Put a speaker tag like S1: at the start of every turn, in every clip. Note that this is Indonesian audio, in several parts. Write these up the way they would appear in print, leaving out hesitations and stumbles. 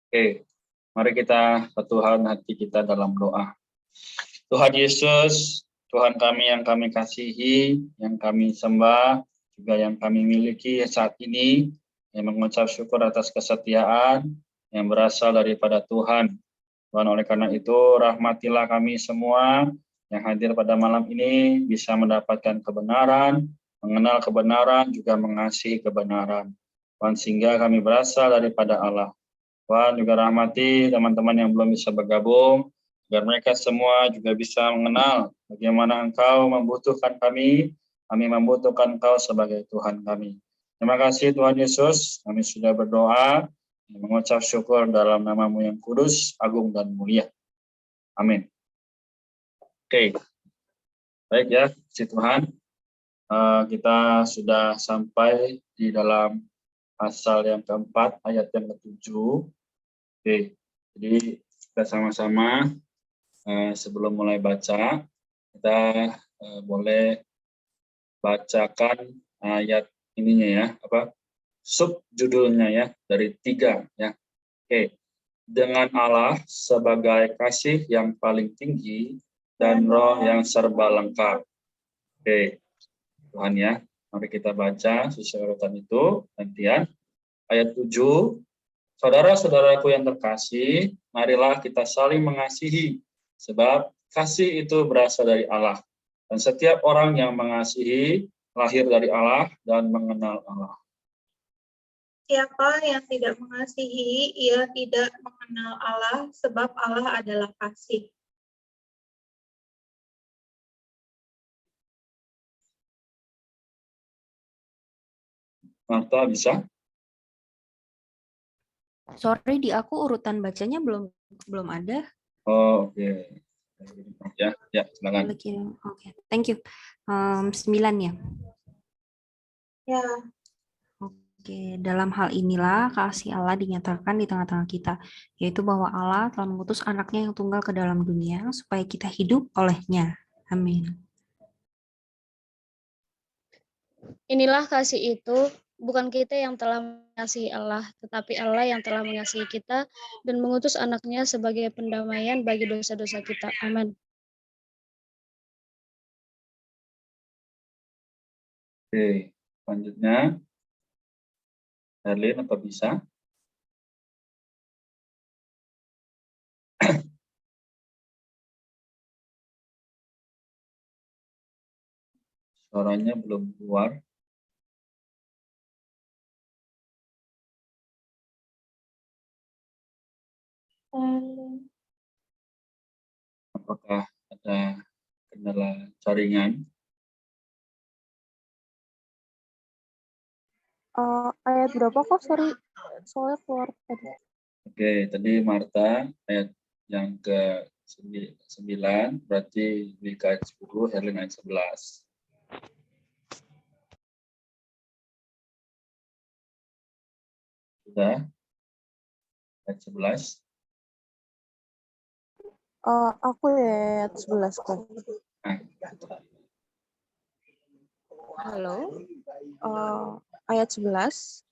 S1: Oke, mari kita Tuhan hati kita dalam doa. Tuhan Yesus, Tuhan kami yang kami kasihi, yang kami sembah, juga yang kami miliki saat ini, yang mengucap syukur atas kesetiaan yang berasal daripada Tuhan. Tuhan, oleh karena itu, rahmatilah kami semua yang hadir pada malam ini bisa mendapatkan kebenaran, mengenal kebenaran, juga mengasihi kebenaran. Tuhan, sehingga kami berasal daripada Allah. Tuhan juga rahmati teman-teman yang belum bisa bergabung, agar mereka semua juga bisa mengenal bagaimana Engkau membutuhkan kami membutuhkan Engkau sebagai Tuhan kami. Terima kasih Tuhan Yesus, kami sudah berdoa, mengucap syukur dalam nama-Mu yang kudus, agung, dan mulia. Amin. Oke, baik ya, puji Tuhan. Kita sudah sampai di dalam pasal yang keempat, ayat yang ke-7. Oke, jadi kita sama-sama sebelum mulai baca, kita boleh bacakan ayat ininya ya, subjudulnya ya, dari 3 ya. Oke, dengan Allah sebagai kasih yang paling tinggi dan roh yang serba lengkap. Oke, Tuhan ya, mari kita baca sesuai urutan itu, gantian. Ayat 7, saudara-saudaraku yang terkasih, marilah kita saling mengasihi, sebab kasih itu berasal dari Allah. Dan setiap orang yang mengasihi, lahir dari Allah dan mengenal Allah.
S2: Siapa yang tidak mengasihi, ia tidak mengenal Allah, sebab Allah adalah kasih.
S1: Marta, bisa?
S3: Sorry, di aku urutan bacanya belum ada.
S1: Oh, oke. Ya, silakan.
S3: Oke, thank you. 9 ya.
S2: Ya.
S3: Oke, dalam hal inilah kasih Allah dinyatakan di tengah-tengah kita, yaitu bahwa Allah telah mengutus anaknya yang tunggal ke dalam dunia supaya kita hidup olehnya. Amin.
S4: Inilah kasih itu, bukan kita yang telah mengasihi Allah, tetapi Allah yang telah mengasihi kita dan mengutus anaknya sebagai pendamaian bagi dosa-dosa kita. Amin.
S1: Oke, selanjutnya. Herlin, apa bisa? Suaranya belum keluar. Apakah ada kendala jaringan?
S5: Ayat berapa kok? Sorry, soalnya keluar tadi.
S1: Oke, tadi Marta ayat yang ke-9, berarti Wika ayat 10, Herlin ayat 11. Sudah? Ayat 11.
S5: Aku ayat 11 kok.
S3: Halo.
S5: Ayat 11.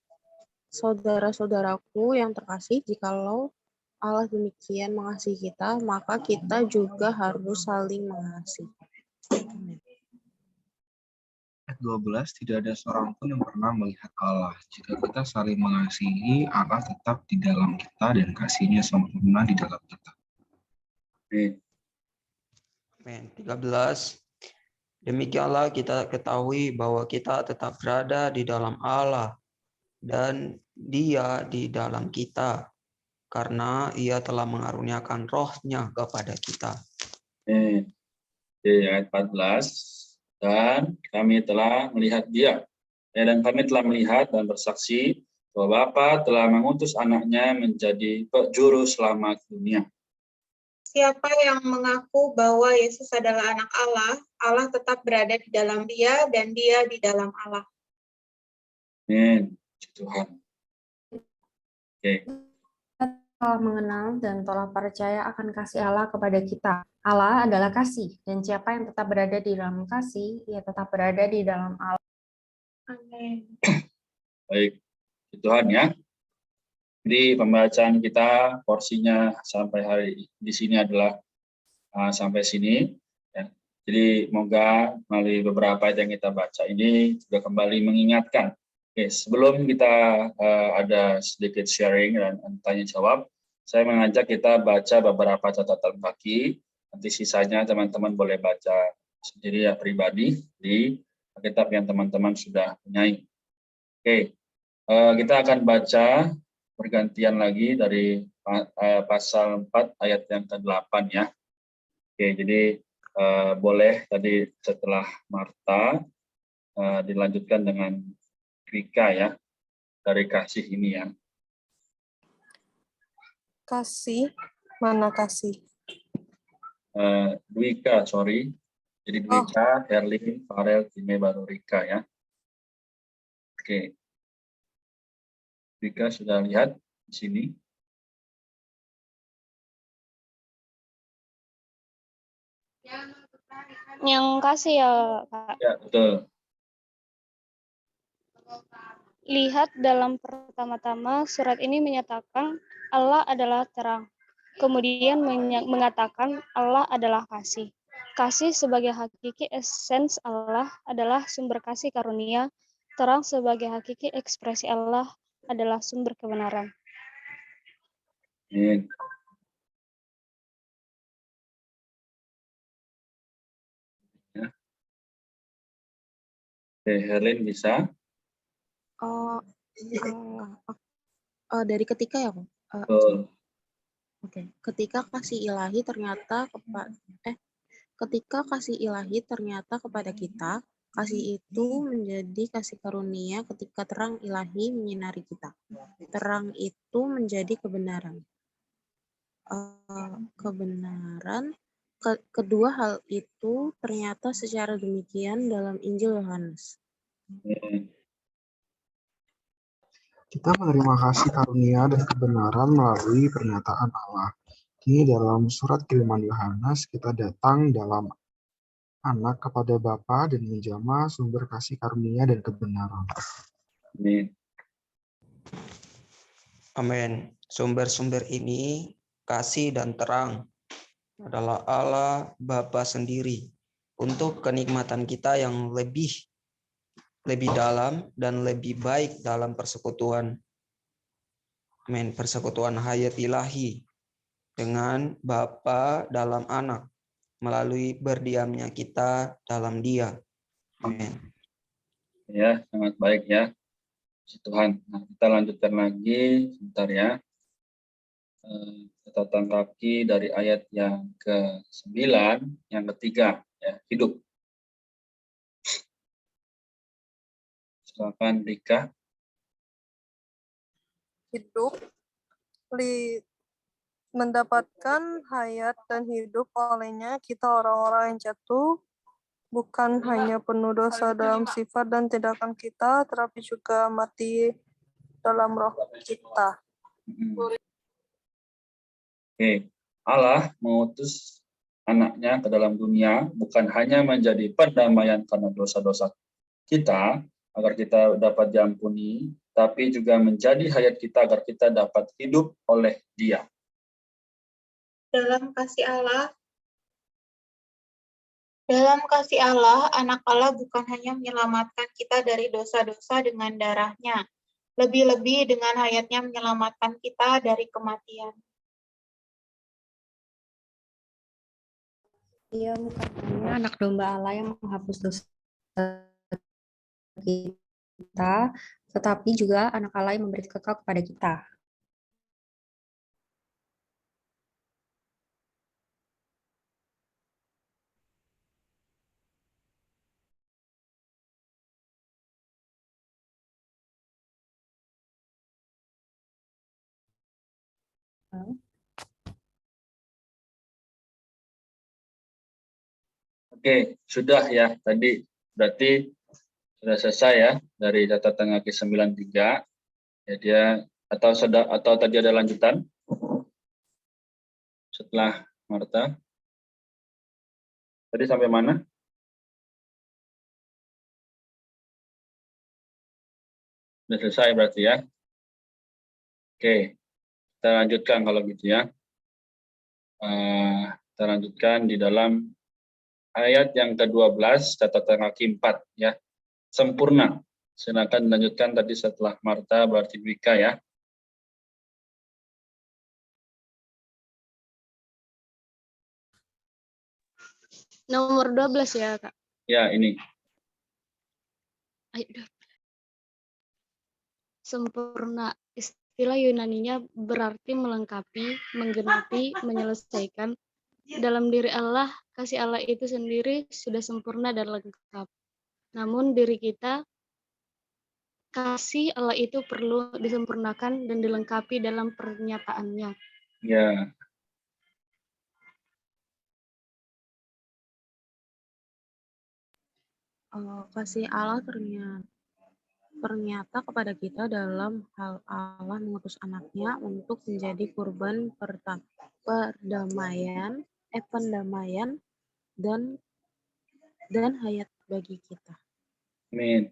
S5: Saudara-saudaraku yang terkasih, jikalau Allah demikian mengasihi kita, maka kita juga harus saling mengasihi.
S6: Ayat 12, tidak ada seorang pun yang pernah melihat Allah. Jika kita saling mengasihi, Allah tetap di dalam kita dan kasih-Nya sempurna di dalam kita.
S7: Amin. 13. Demikianlah kita ketahui bahwa kita tetap berada di dalam Allah dan Dia di dalam kita, karena Ia telah mengaruniakan Roh-Nya kepada kita.
S1: Ayat 14. Dan kami telah melihat Dia. Dan kami telah melihat dan bersaksi bahwa Bapa telah mengutus anaknya menjadi juru selamat dunia.
S2: Siapa yang mengaku bahwa Yesus adalah anak Allah, Allah tetap berada di dalam dia dan dia di dalam Allah.
S1: Amin. Tuhan. Oke.
S3: Telah mengenal dan telah percaya akan kasih Allah kepada kita. Allah adalah kasih, dan siapa yang tetap berada di dalam kasih, ia tetap berada di dalam Allah.
S2: Amin.
S1: Baik, Tuhan ya. Jadi pembacaan kita porsinya sampai hari di sini adalah sampai sini. Ya. Jadi semoga melalui beberapa ayat yang kita baca ini juga kembali mengingatkan. Oke, sebelum kita ada sedikit sharing dan tanya jawab, saya mengajak kita baca beberapa catatan kaki. Nanti sisanya teman-teman boleh baca sendiri ya pribadi di kitab yang teman-teman sudah punyai. Oke, kita akan baca bergantian lagi dari pasal 4 ayat yang ke-8 ya. Oke, jadi boleh tadi setelah Marta dilanjutkan dengan Rika ya, dari kasih ini ya.
S8: Kasih, mana kasih?
S1: Dwika, sorry. Jadi Dwika, Herlin, Farel, Time, baru Rika ya. Oke. Rika sudah lihat di sini.
S4: Yang kasih ya, Kak.
S1: Ya, betul.
S4: Lihat dalam pertama-tama surat ini menyatakan Allah adalah terang. Kemudian mengatakan Allah adalah kasih. Kasih sebagai hakiki esens Allah adalah sumber kasih karunia. Terang sebagai hakiki ekspresi Allah adalah sumber kebenaran.
S1: Amin. Ya. Oke, Herlin bisa?
S5: Dari ketika ya, Pak?
S1: Betul.
S5: Oke. Ketika kasih ilahi ternyata kepada kita, kasih itu menjadi kasih karunia ketika terang ilahi menyinari kita. Terang itu menjadi kebenaran. Kedua hal itu ternyata secara demikian dalam Injil Yohanes.
S6: Kita menerima kasih karunia dan kebenaran melalui pernyataan Allah. Kini dalam surat kiriman Yohanes, kita datang dalam anak kepada Bapa dan menjamah sumber kasih karunia dan kebenaran.
S1: Amin.
S7: Amin. Sumber-sumber ini, kasih dan terang, adalah Allah Bapa sendiri untuk kenikmatan kita yang lebih dalam dan lebih baik dalam persekutuan. Amin. Persekutuan hayat ilahi dengan Bapa dalam anak melalui berdiamnya kita dalam Dia. Amin.
S1: Ya, sangat baik ya. Puji Tuhan. Nah, kita lanjutkan lagi sebentar ya. Catatan kaki dari ayat yang ke-9, yang ketiga ya, hidup. Silakan Rika.
S8: Hidup, mendapatkan hayat dan hidup olehnya kita orang-orang yang jatuh, bukan hanya penuh dosa dalam sifat dan tindakan kita, tetapi juga mati dalam roh kita.
S1: Oke, Allah mengutus anaknya ke dalam dunia bukan hanya menjadi perdamaian karena dosa-dosa kita, agar kita dapat diampuni, tapi juga menjadi hayat kita agar kita dapat hidup oleh Dia.
S2: Dalam kasih Allah, anak Allah bukan hanya menyelamatkan kita dari dosa-dosa dengan darahnya, lebih-lebih dengan hayatnya menyelamatkan kita dari kematian.
S3: Dia bukan hanya anak domba Allah yang menghapus dosa kita, tetapi juga anak Allah yang memberi kekal kepada kita.
S1: Oke, sudah ya. Tadi berarti sudah selesai ya dari catatan kaki 93. Ya dia atau tadi ada lanjutan setelah Marta. Tadi sampai mana? Sudah selesai berarti ya. Oke. kita lanjutkan kalau gitu ya. Kita lanjutkan di dalam ayat yang ke-12, catatan kaki 4 ya. Sempurna. Silakan lanjutkan tadi setelah Marta berarti Dwika ya.
S4: Nomor 12 ya, Kak.
S1: Ya, ini.
S4: Ayo, udah. Sempurna. Istilah Yunaninya berarti melengkapi, menggenapi, menyelesaikan. Dalam diri Allah, kasih Allah itu sendiri sudah sempurna dan lengkap. Namun diri kita, kasih Allah itu perlu disempurnakan dan dilengkapi dalam pernyataannya.
S1: Ya.
S5: Kasih Allah ternyata kepada kita dalam hal Allah mengutus anaknya untuk menjadi kurban pendamaian dan hayat bagi kita.
S1: Amin.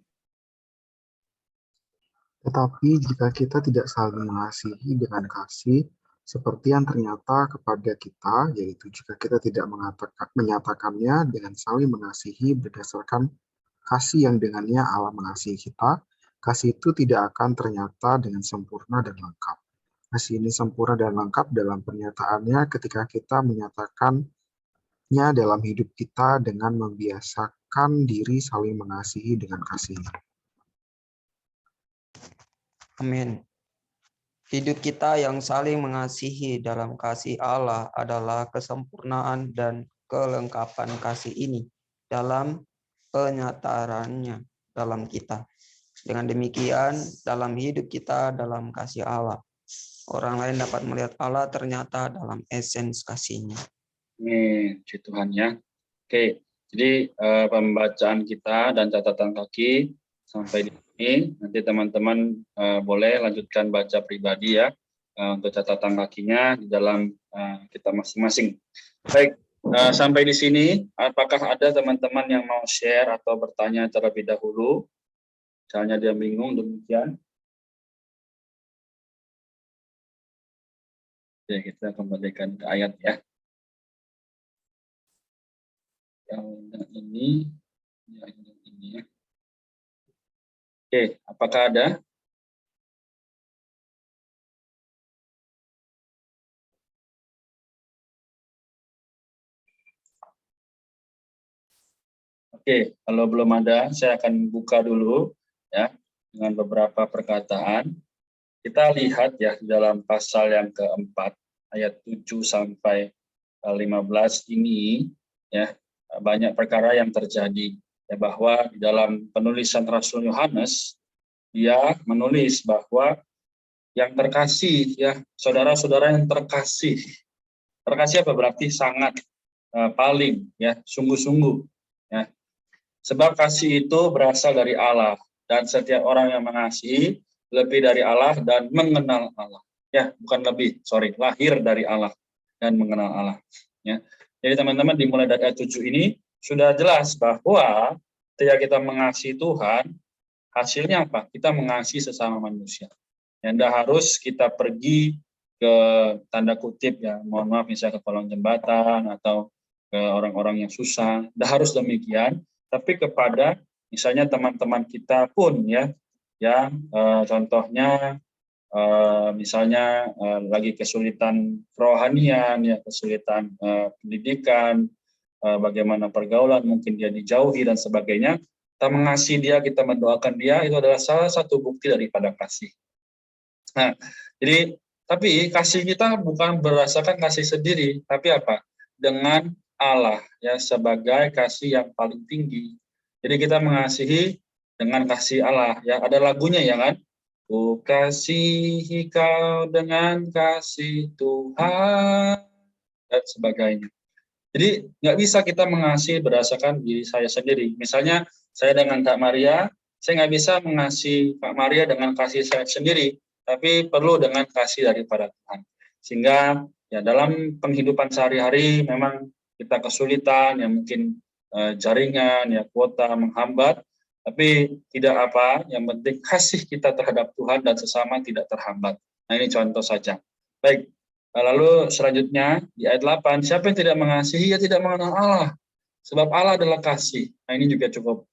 S6: Tetapi jika kita tidak saling mengasihi dengan kasih seperti yang ternyata kepada kita, yaitu jika kita tidak menyatakannya dengan saling mengasihi berdasarkan kasih yang dengannya Allah mengasihi kita, kasih itu tidak akan ternyata dengan sempurna dan lengkap. Kasih ini sempurna dan lengkap dalam pernyataannya ketika kita menyatakannya dalam hidup kita dengan membiasakan diri saling mengasihi dengan kasih.
S7: Amin. Hidup kita yang saling mengasihi dalam kasih Allah adalah kesempurnaan dan kelengkapan kasih ini dalam penyataannya dalam kita. Dengan demikian, dalam hidup kita dalam kasih Allah, orang lain dapat melihat Allah ternyata dalam esens kasih-Nya.
S1: Amin. Puji Tuhan ya. Oke, jadi pembacaan kita dan catatan kaki sampai di sini. Nanti teman-teman boleh lanjutkan baca pribadi ya untuk catatan kakinya di dalam kita masing-masing. Baik, sampai di sini. Apakah ada teman-teman yang mau share atau bertanya terlebih dahulu? Misalnya dia bingung demikian. Oke, kita kembalikan ke ayat ya. Yang ini, yang ini ya. Oke, apakah ada? Oke, kalau belum ada, saya akan buka dulu ya dengan beberapa perkataan. Kita lihat ya dalam pasal yang keempat ayat 7 sampai 15 ini ya banyak perkara yang terjadi ya, bahwa di dalam penulisan Rasul Yohanes dia menulis bahwa yang terkasih ya, saudara-saudara yang terkasih apa berarti sangat paling ya, sungguh-sungguh ya. Sebab kasih itu berasal dari Allah, dan setiap orang yang mengasihi lebih dari Allah dan mengenal Allah. Ya, bukan lebih, lahir dari Allah dan mengenal Allah. Ya. Jadi teman-teman dimulai dari ayat 7 ini sudah jelas bahwa ketika kita mengasihi Tuhan, hasilnya apa? Kita mengasihi sesama manusia. Ya, tidak harus kita pergi ke tanda kutip ya, mohon maaf misalnya ke kolong jembatan atau ke orang-orang yang susah. Tidak harus demikian. Tapi kepada misalnya teman-teman kita pun ya, yang contohnya misalnya lagi kesulitan kerohanian, ya kesulitan pendidikan, bagaimana pergaulan, mungkin dia dijauhi dan sebagainya. Kita mengasihi dia, kita mendoakan dia, itu adalah salah satu bukti daripada kasih. Nah, jadi tapi kasih kita bukan berdasarkan kasih sendiri, tapi apa? Dengan Allah ya sebagai kasih yang paling tinggi. Jadi kita mengasihi dengan kasih Allah ya. Ada lagunya ya kan? Ku kasihi kau dengan kasih Tuhan dan sebagainya. Jadi nggak bisa kita mengasihi berdasarkan diri saya sendiri. Misalnya saya dengan Kak Maria, saya nggak bisa mengasihi Kak Maria dengan kasih saya sendiri, tapi perlu dengan kasih daripada Tuhan. Sehingga ya dalam penghidupan sehari-hari memang kita kesulitan, ya mungkin jaringan, ya kuota menghambat, tapi tidak apa, yang penting kasih kita terhadap Tuhan dan sesama tidak terhambat. Nah ini contoh saja. Baik, lalu selanjutnya di ayat 8, siapa yang tidak mengasihi, ia tidak mengenal Allah. Sebab Allah adalah kasih. Nah, ini juga cukup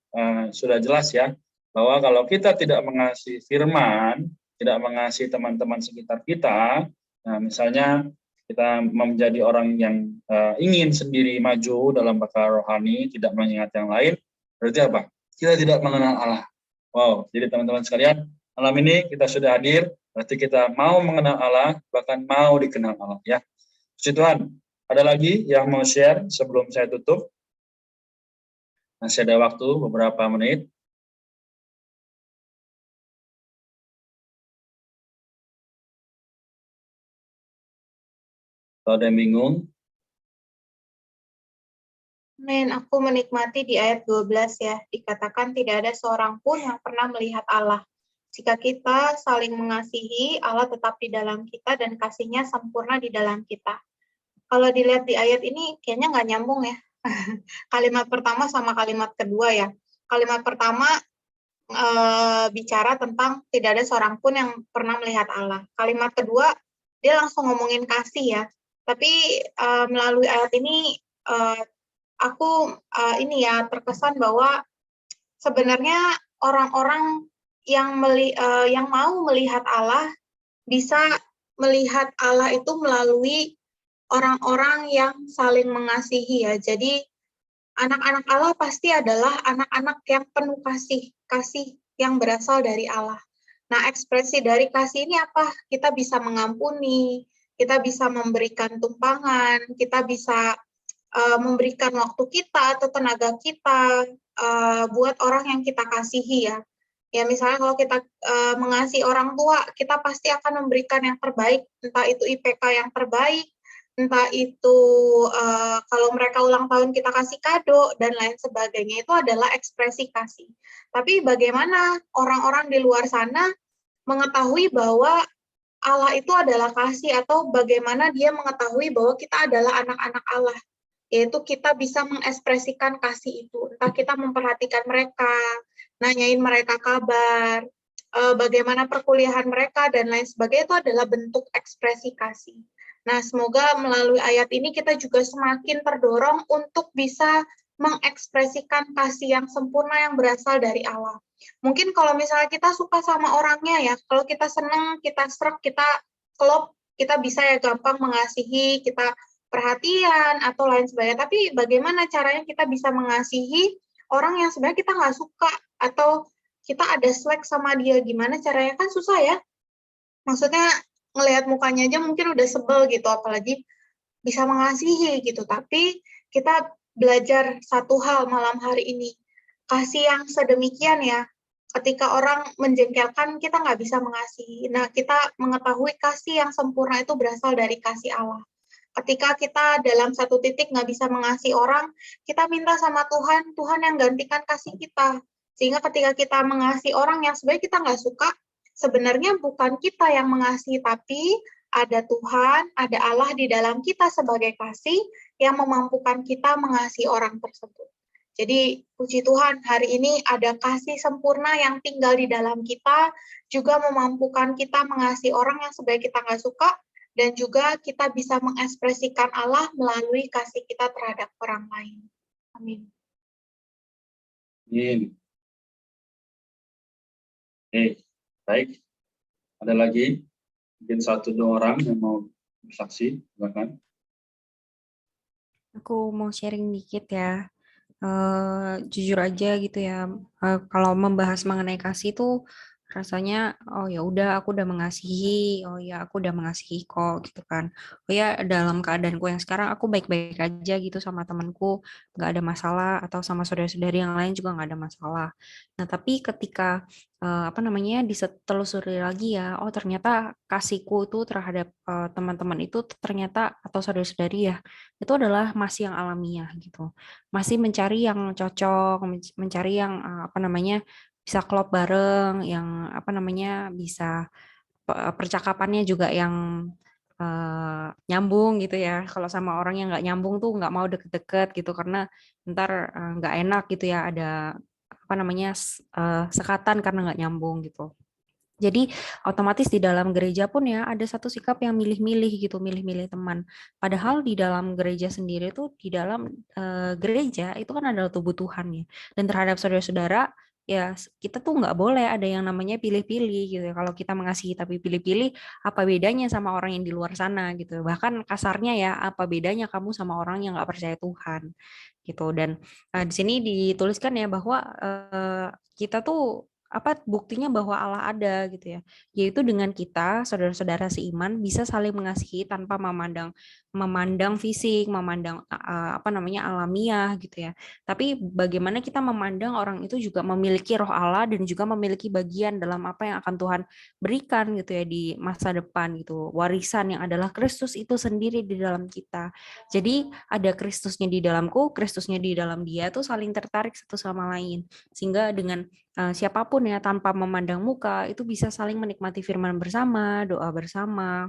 S1: sudah jelas ya, bahwa kalau kita tidak mengasihi firman, tidak mengasihi teman-teman sekitar kita, nah misalnya kita menjadi orang yang ingin sendiri maju dalam bakal rohani, tidak mengingat yang lain, berarti apa? Kita tidak mengenal Allah. Wow, jadi teman-teman sekalian, malam ini kita sudah hadir, berarti kita mau mengenal Allah, bahkan mau dikenal Allah ya. Puji Tuhan. Ada lagi yang mau share sebelum saya tutup? Masih ada waktu beberapa menit. Kalau ada yang bingung,
S2: Aku menikmati di ayat 12 ya, dikatakan tidak ada seorang pun yang pernah melihat Allah. Jika kita saling mengasihi, Allah tetap di dalam kita dan kasih-Nya sempurna di dalam kita. Kalau dilihat di ayat ini, kayaknya nggak nyambung ya. Kalimat pertama sama kalimat kedua ya. Kalimat pertama bicara tentang tidak ada seorang pun yang pernah melihat Allah. Kalimat kedua, dia langsung ngomongin kasih ya. Tapi melalui ayat ini, aku ini ya terkesan bahwa sebenarnya orang-orang yang mau melihat Allah bisa melihat Allah itu melalui orang-orang yang saling mengasihi ya. Jadi anak-anak Allah pasti adalah anak-anak yang penuh kasih yang berasal dari Allah. Nah, ekspresi dari kasih ini apa? Kita bisa mengampuni, kita bisa memberikan tumpangan, kita bisa memberikan waktu kita atau tenaga kita buat orang yang kita kasihi ya. Ya misalnya kalau kita mengasihi orang tua, kita pasti akan memberikan yang terbaik, entah itu IPK yang terbaik, entah itu kalau mereka ulang tahun kita kasih kado dan lain sebagainya, itu adalah ekspresi kasih. Tapi bagaimana orang-orang di luar sana mengetahui bahwa Allah itu adalah kasih, atau bagaimana dia mengetahui bahwa kita adalah anak-anak Allah? Yaitu kita bisa mengekspresikan kasih itu. Entah kita memperhatikan mereka, nanyain mereka kabar, bagaimana perkuliahan mereka, dan lain sebagainya, itu adalah bentuk ekspresi kasih. Nah, semoga melalui ayat ini kita juga semakin terdorong untuk bisa mengekspresikan kasih yang sempurna yang berasal dari Allah. Mungkin kalau misalnya kita suka sama orangnya ya, kalau kita senang, kita serak, kita klop, kita bisa ya gampang mengasihi, kita perhatian atau lain sebagainya. Tapi bagaimana caranya kita bisa mengasihi orang yang sebenarnya kita nggak suka, atau kita ada swag sama dia, gimana caranya? Kan susah ya. Maksudnya ngelihat mukanya aja mungkin udah sebel gitu, apalagi bisa mengasihi gitu. Tapi kita belajar satu hal malam hari ini, kasih yang sedemikian ya, ketika orang menjengkelkan kita nggak bisa mengasihi. Nah, kita mengetahui kasih yang sempurna itu berasal dari kasih Allah. Ketika kita dalam satu titik nggak bisa mengasihi orang, kita minta sama Tuhan, Tuhan yang gantikan kasih kita. Sehingga ketika kita mengasihi orang yang sebenarnya kita nggak suka, sebenarnya bukan kita yang mengasihi, tapi ada Tuhan, ada Allah di dalam kita sebagai kasih yang memampukan kita mengasihi orang tersebut. Jadi puji Tuhan, hari ini ada kasih sempurna yang tinggal di dalam kita, juga memampukan kita mengasihi orang yang sebenarnya kita nggak suka, dan juga kita bisa mengekspresikan Allah melalui kasih kita terhadap orang lain. Amin.
S1: Amin. Oke, baik. Ada lagi? Mungkin 1-2 orang yang mau bersaksi, silakan.
S3: Aku mau sharing dikit ya. Jujur aja gitu ya. Kalau membahas mengenai kasih itu rasanya oh ya udah aku udah mengasihi, oh ya aku udah mengasihi kok gitu kan. Oh ya dalam keadaanku yang sekarang aku baik-baik aja gitu sama temanku, nggak ada masalah, atau sama saudara-saudari yang lain juga nggak ada masalah. Nah tapi ketika ditelusuri lagi ya, oh ternyata kasihku tuh terhadap teman-teman itu ternyata atau saudara-saudari ya itu adalah masih yang alamiah gitu, masih mencari yang cocok, mencari yang bisa klop bareng, yang bisa percakapannya juga yang nyambung gitu ya. Kalau sama orang yang nggak nyambung tuh nggak mau deket-deket gitu, karena ntar nggak enak gitu ya, ada sekatan karena nggak nyambung gitu. Jadi otomatis di dalam gereja pun ya ada satu sikap yang milih-milih gitu, milih-milih teman. Padahal di dalam gereja sendiri tuh, di dalam gereja itu kan adalah tubuh Tuhan ya. Dan terhadap saudara-saudara ya kita tuh nggak boleh ada yang namanya pilih-pilih gitu ya. Kalau kita mengasihi tapi pilih-pilih, apa bedanya sama orang yang di luar sana gitu. Bahkan kasarnya ya, apa bedanya kamu sama orang yang nggak percaya Tuhan gitu. Dan di sini dituliskan ya bahwa kita tuh apa buktinya bahwa Allah ada gitu ya, yaitu dengan kita saudara-saudara seiman bisa saling mengasihi tanpa memandang fisik, memandang apa namanya alamiah gitu ya, tapi bagaimana kita memandang orang itu juga memiliki roh Allah dan juga memiliki bagian dalam apa yang akan Tuhan berikan gitu ya di masa depan gitu, warisan yang adalah Kristus itu sendiri di dalam kita. Jadi ada Kristusnya di dalamku, Kristusnya di dalam dia tuh saling tertarik satu sama lain, sehingga dengan siapapun ya tanpa memandang muka itu bisa saling menikmati firman bersama, doa bersama,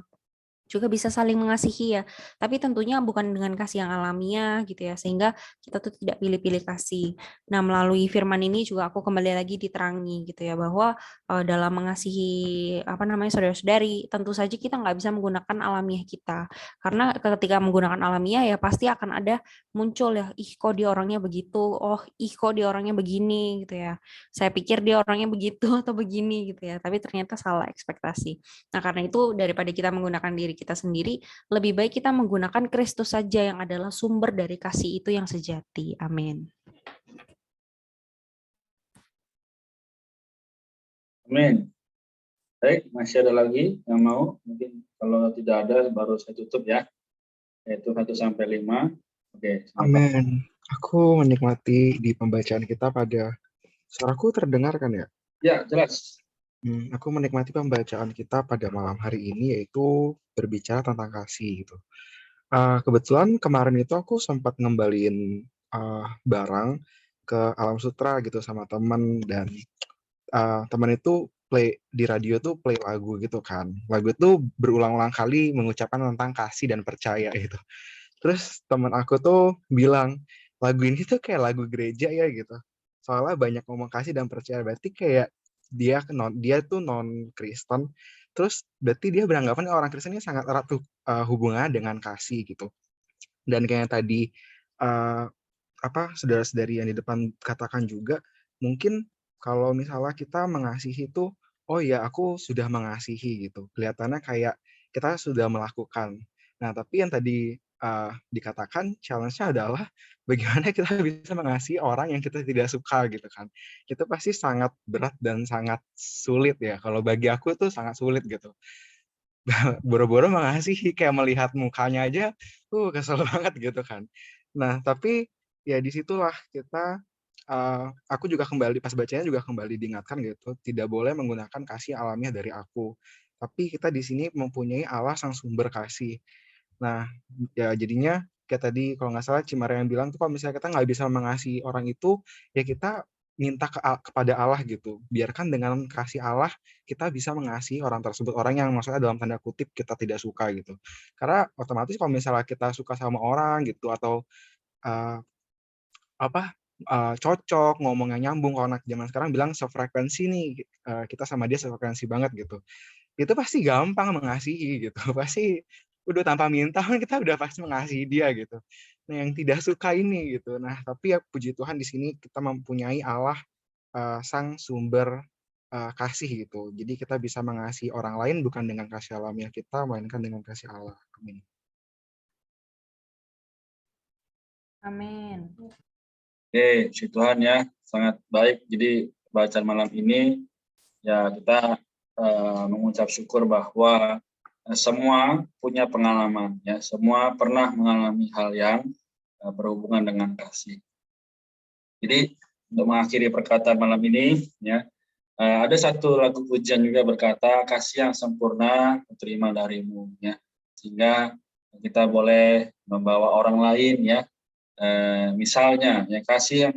S3: juga bisa saling mengasihi ya. Tapi tentunya bukan dengan kasih yang alamiah gitu ya, sehingga kita tuh tidak pilih-pilih kasih. Nah, melalui firman ini juga aku kembali lagi diterangi gitu ya, bahwa dalam mengasihi apa namanya saudara-saudari, tentu saja kita nggak bisa menggunakan alamiah kita. Karena ketika menggunakan alamiah ya pasti akan ada muncul ya, ih kok dia orangnya begitu, oh ih kok dia orangnya begini gitu ya. Saya pikir dia orangnya begitu atau begini gitu ya, tapi ternyata salah ekspektasi. Nah, karena itu daripada kita menggunakan diri kita sendiri, lebih baik kita menggunakan Kristus saja yang adalah sumber dari kasih itu yang sejati. Amin.
S1: Amin. Baik, masih ada lagi yang mau? Mungkin kalau tidak ada baru saya tutup ya. Yaitu 1-5. Oke.
S6: Amin. Aku menikmati di pembacaan kita pada suaraku terdengar kan ya?
S1: Ya, jelas.
S6: Aku menikmati pembacaan kita pada malam hari ini yaitu berbicara tentang kasih gitu. Kebetulan kemarin itu aku sempat ngembaliin barang ke Alam Sutra gitu sama teman dan teman itu play di radio tuh play lagu gitu kan. Lagu itu berulang-ulang kali mengucapkan tentang kasih dan percaya gitu. Terus teman aku tuh bilang lagu ini tuh kayak lagu gereja ya gitu. Soalnya banyak ngomong kasih dan percaya, berarti kayak dia tuh non Kristen. Terus berarti dia beranggapan orang Kristen ini sangat erat tuh hubungannya dengan kasih gitu. Dan kayak tadi saudara-saudari yang di depan katakan juga, mungkin kalau misalnya kita mengasihi itu, oh ya aku sudah mengasihi gitu. Kelihatannya kayak kita sudah melakukan. Nah, tapi yang tadi dikatakan challenge-nya adalah bagaimana kita bisa mengasihi orang yang kita tidak suka gitu kan. Itu pasti sangat berat dan sangat sulit ya. Kalau bagi aku tuh sangat sulit gitu. Boro-boro mengasihi, kayak melihat mukanya aja, kesel banget gitu kan. Nah, tapi ya disitulah kita, aku juga kembali pas bacanya juga kembali diingatkan gitu, tidak boleh menggunakan kasih alamiah dari aku, tapi kita di sini mempunyai Allah sang sumber kasih. Nah, ya jadinya kayak tadi kalau nggak salah Cimara yang bilang tuh kalau misalnya kita nggak bisa mengasihi orang itu, ya kita minta kepada Allah gitu. Biarkan dengan kasih Allah kita bisa mengasihi orang tersebut, orang yang maksudnya dalam tanda kutip kita tidak suka gitu. Karena otomatis kalau misalnya kita suka sama orang gitu atau uh, cocok, ngomongnya nyambung, kalau anak zaman sekarang bilang sefrekuensi nih, kita sama dia sefrekuensi banget gitu. Itu pasti gampang mengasihi gitu. Pasti udah tanpa minta kita udah pasti mengasihi dia gitu. Nah, yang tidak suka ini gitu. Nah, tapi ya puji Tuhan di sini kita mempunyai Allah sang sumber kasih gitu. Jadi kita bisa mengasihi orang lain bukan dengan kasih alamiah kita, melainkan dengan kasih Allah. Amin.
S3: Amin.
S1: Oke, puji Tuhan ya, sangat baik. Jadi bacaan malam ini ya kita mengucap syukur bahwa semua punya pengalaman ya, semua pernah mengalami hal yang berhubungan dengan kasih. Jadi untuk mengakhiri perkataan malam ini ya, ada satu lagu pujian juga berkata kasih yang sempurna terima darimu ya, sehingga kita boleh membawa orang lain ya. Misalnya ya kasih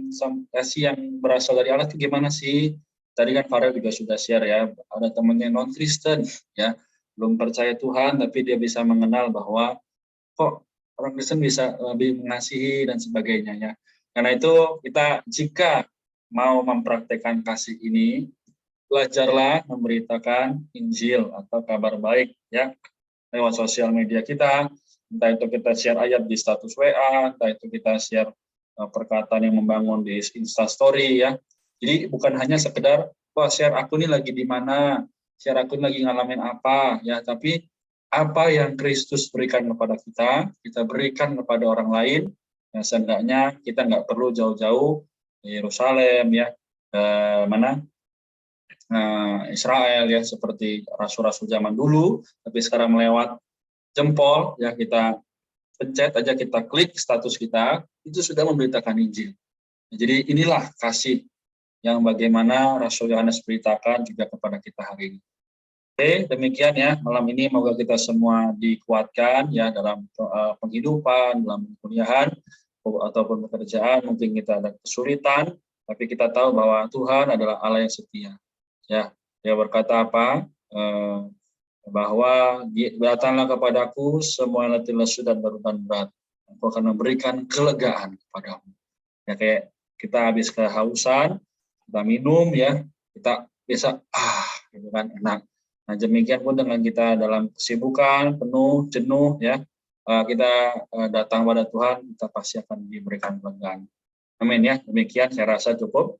S1: yang berasal dari Allah itu gimana sih? Tadi kan Farel juga sudah share ya, ada temannya non Kristen ya, belum percaya Tuhan tapi dia bisa mengenal bahwa kok orang Kristen bisa lebih mengasihi dan sebagainya ya. Karena itu kita jika mau mempraktekkan kasih ini belajarlah memberitakan Injil atau kabar baik ya lewat sosial media kita, entah itu kita share ayat di status WA, entah itu kita share perkataan yang membangun di Instastory ya. Jadi bukan hanya sekedar wah share aku ini lagi di mana, share aku ini lagi ngalamin apa ya, tapi apa yang Kristus berikan kepada kita berikan kepada orang lain. Ya, seenggaknya kita nggak perlu jauh-jauh ke Yerusalem ya, Israel ya, seperti rasul-rasul zaman dulu, tapi sekarang melewat jempol ya, kita pencet aja, kita klik status kita, itu sudah memberitakan Injil. Jadi inilah kasih yang bagaimana Rasul Yohanes beritakan juga kepada kita hari ini. Oke, demikian ya malam ini, semoga kita semua dikuatkan ya dalam penghidupan, dalam kuliahan ataupun pekerjaan. Mungkin kita ada kesulitan, tapi kita tahu bahwa Tuhan adalah Allah yang setia. Ya, dia berkata apa? Bahwa datanglah kepadaku semua yang letih lesu dan beban berat, aku akan memberikan kelegaan kepadamu. Ya, kayak kita habis kehausan, kita minum ya, kita bisa gitu kan, enak. Nah, demikian pun dengan kita dalam kesibukan, penuh, jenuh ya, kita datang pada Tuhan, kita pasti akan diberikan kelegaan. Amin ya. Demikian saya rasa cukup.